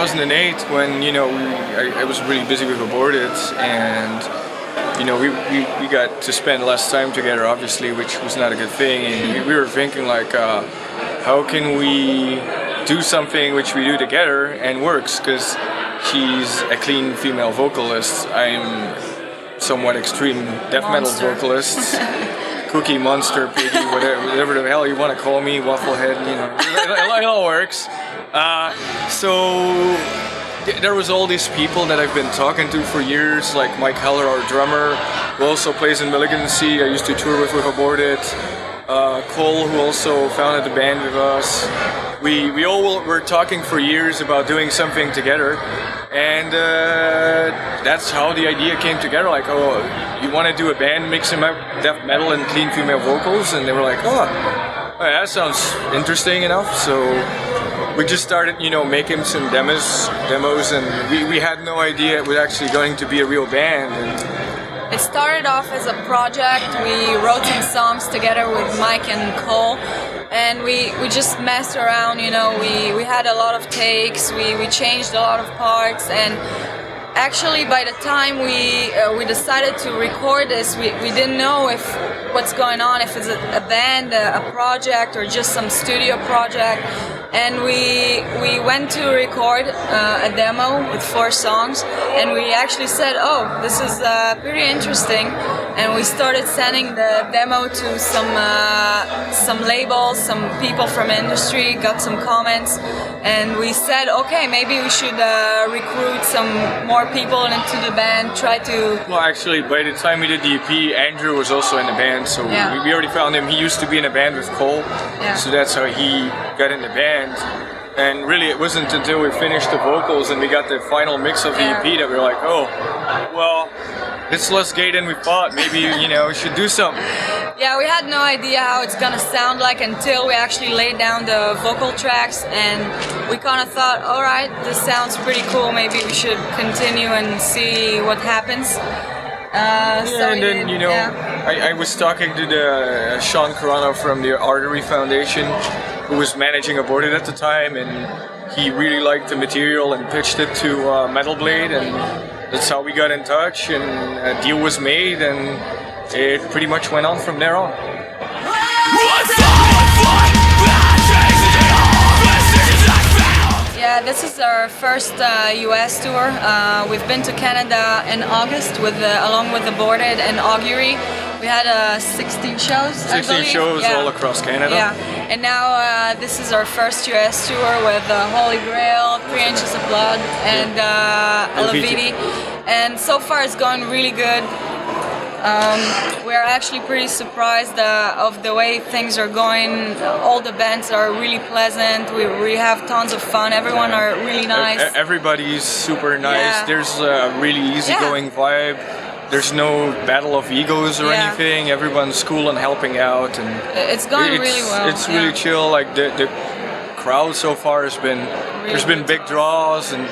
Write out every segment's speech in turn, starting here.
2008 when I was really busy with Aborted, and we got to spend less time together, obviously, which was not a good thing. And we were thinking like, how can we do something which we do together and works? Because she's a clean female vocalist. I'm somewhat extreme death metal vocalist. Cookie Monster, Piggy, whatever the hell you want to call me, Wafflehead, it all works. So there was all these people that I've been talking to for years, like Mike Heller, our drummer, who also plays in Malignancy. I used to tour with Aborted. Cole, who also founded the band with us. We all were talking for years about doing something together, and that's how the idea came together. Like, oh, you want to do a band mixing up death metal and clean female vocals? And they were like, oh, that sounds interesting enough. So we just started, making some demos, and we had no idea it was actually going to be a real band. And it started off as a project. We wrote some songs together with Mike and Cole, and we just messed around. We had a lot of takes. We changed a lot of parts, and actually by the time we decided to record this, we didn't know if what's going on, if it's a band, a project, or just some studio project. And we went to record a demo with 4 songs, and we actually said, oh, this is pretty interesting. And we started sending the demo to some labels, some people from industry, got some comments, and we said, okay, maybe we should recruit some more people into the band, try to... Well, actually, by the time we did the EP, Andrew was also in the band, so we already found him. He used to be in a band with Cole, so that's how he got in the band. And really, it wasn't until we finished the vocals and we got the final mix of the EP that we were like, oh, well, it's less gay than we thought. Maybe, we should do something. Yeah, we had no idea how it's gonna sound like until we actually laid down the vocal tracks, and we kind of thought, all right, this sounds pretty cool. Maybe we should continue and see what happens. I was talking to the Sean Carano from the Artery Foundation, who was managing Aborted at the time, and he really liked the material and pitched it to Metal Blade, and that's how we got in touch, and a deal was made, and it pretty much went on from there on. Yeah, this is our first US tour. We've been to Canada in August along with Aborted and Augury. We had 16 shows. 16 shows all across Canada. Yeah, and now this is our first US tour with Holy Grail, 3 Inches of Blood, and Alavidi. And so far it's going really good. We're actually pretty surprised of the way things are going. All the bands are really pleasant. We have tons of fun. Everyone are really nice. Everybody's super nice. Yeah. There's a really easygoing vibe. There's no battle of egos or anything. Everyone's cool and helping out, and it's going really well. It's really chill. Like the crowd so far has been. There's been big draws, and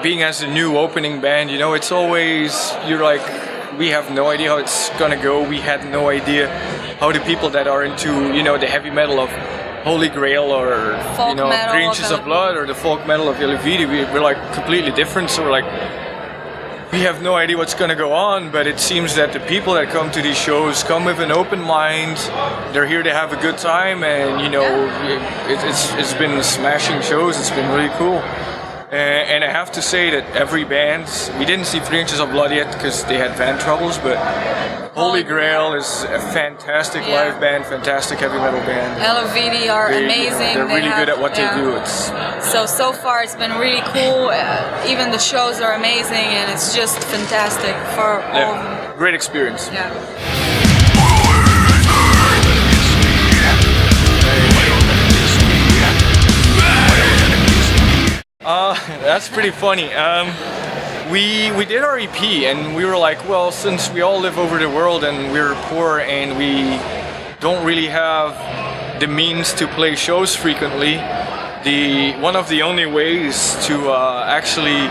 being as a new opening band, it's always you're like. We have no idea how it's gonna go. We had no idea how the people that are into, the heavy metal of Holy Grail or, folk 3 Inches of Blood or the folk metal of Alavidi, we're like completely different. So we're like, we have no idea what's gonna go on, but it seems that the people that come to these shows come with an open mind. They're here to have a good time, and it's been smashing shows. It's been really cool. And I have to say that every band, we didn't see 3 Inches of Blood yet because they had van troubles, but Holy Grail is a fantastic live band, fantastic heavy metal band. Alavidi are amazing. They're really good at what they do. So far it's been really cool. Even the shows are amazing, and it's just fantastic for all of them. Great experience. Yeah. That's pretty funny. We did our EP, and we were like, well, since we all live over the world and we're poor and we don't really have the means to play shows frequently, one of the only ways to actually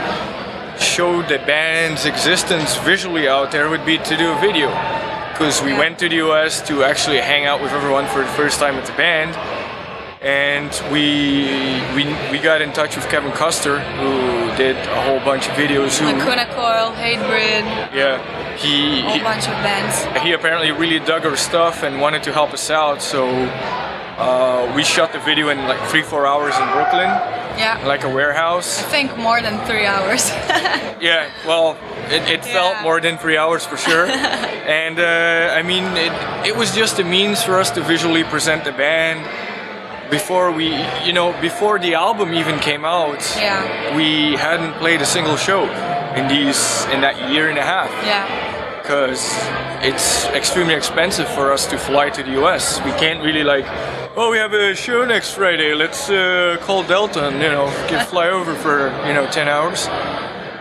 show the band's existence visually out there would be to do a video. Because we went to the US to actually hang out with everyone for the first time with the band. and we got in touch with Kevin Custer, who did a whole bunch of videos. Lacuna Coil, Hatebreed. Yeah, a whole bunch of bands. He apparently really dug our stuff and wanted to help us out, so we shot the video in like 3-4 hours in Brooklyn. Yeah. Like a warehouse. I think more than 3 hours. Yeah, well, it felt more than 3 hours for sure. And I mean, it was just a means for us to visually present the band. Before before the album even came out, we hadn't played a single show in that year and a half. Yeah. Because it's extremely expensive for us to fly to the US. We can't really oh, we have a show next Friday, let's call Delta and fly over for 10 hours.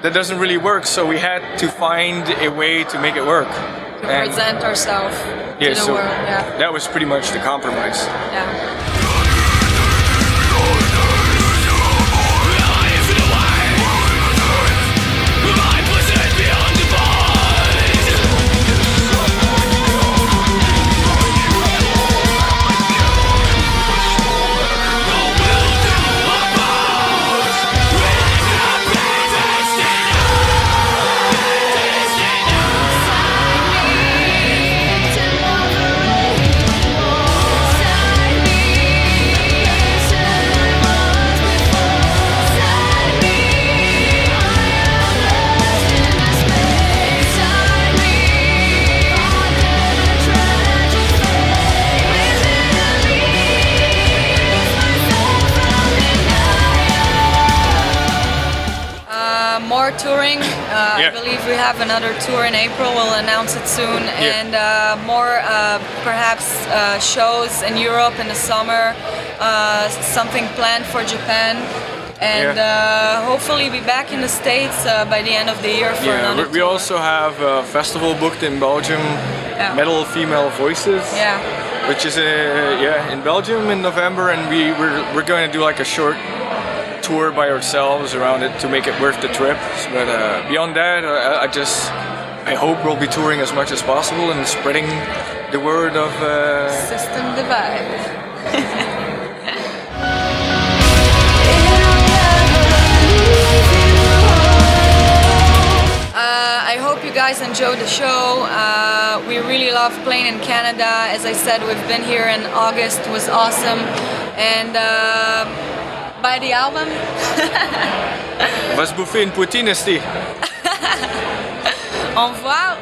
That doesn't really work, so we had to find a way to make it work. To present ourselves to the world, yeah. That was pretty much the compromise. Yeah. More touring. I believe we have another tour in April. We'll announce it soon. And more perhaps shows in Europe in the summer. Something planned for Japan. And hopefully be back in the States by the end of the year for another we tour. also have a festival booked in Belgium, Metal Female Voices. Yeah. Which is in Belgium in November, and we're going to do like a short tour by ourselves around it to make it worth the trip. But beyond that, I hope we'll be touring as much as possible and spreading the word of System Divide. I hope you guys enjoyed the show. We really love playing in Canada. As I said, we've been here in August. It was awesome. And buy the album. Was bouffer une poutine, esti. Au revoir.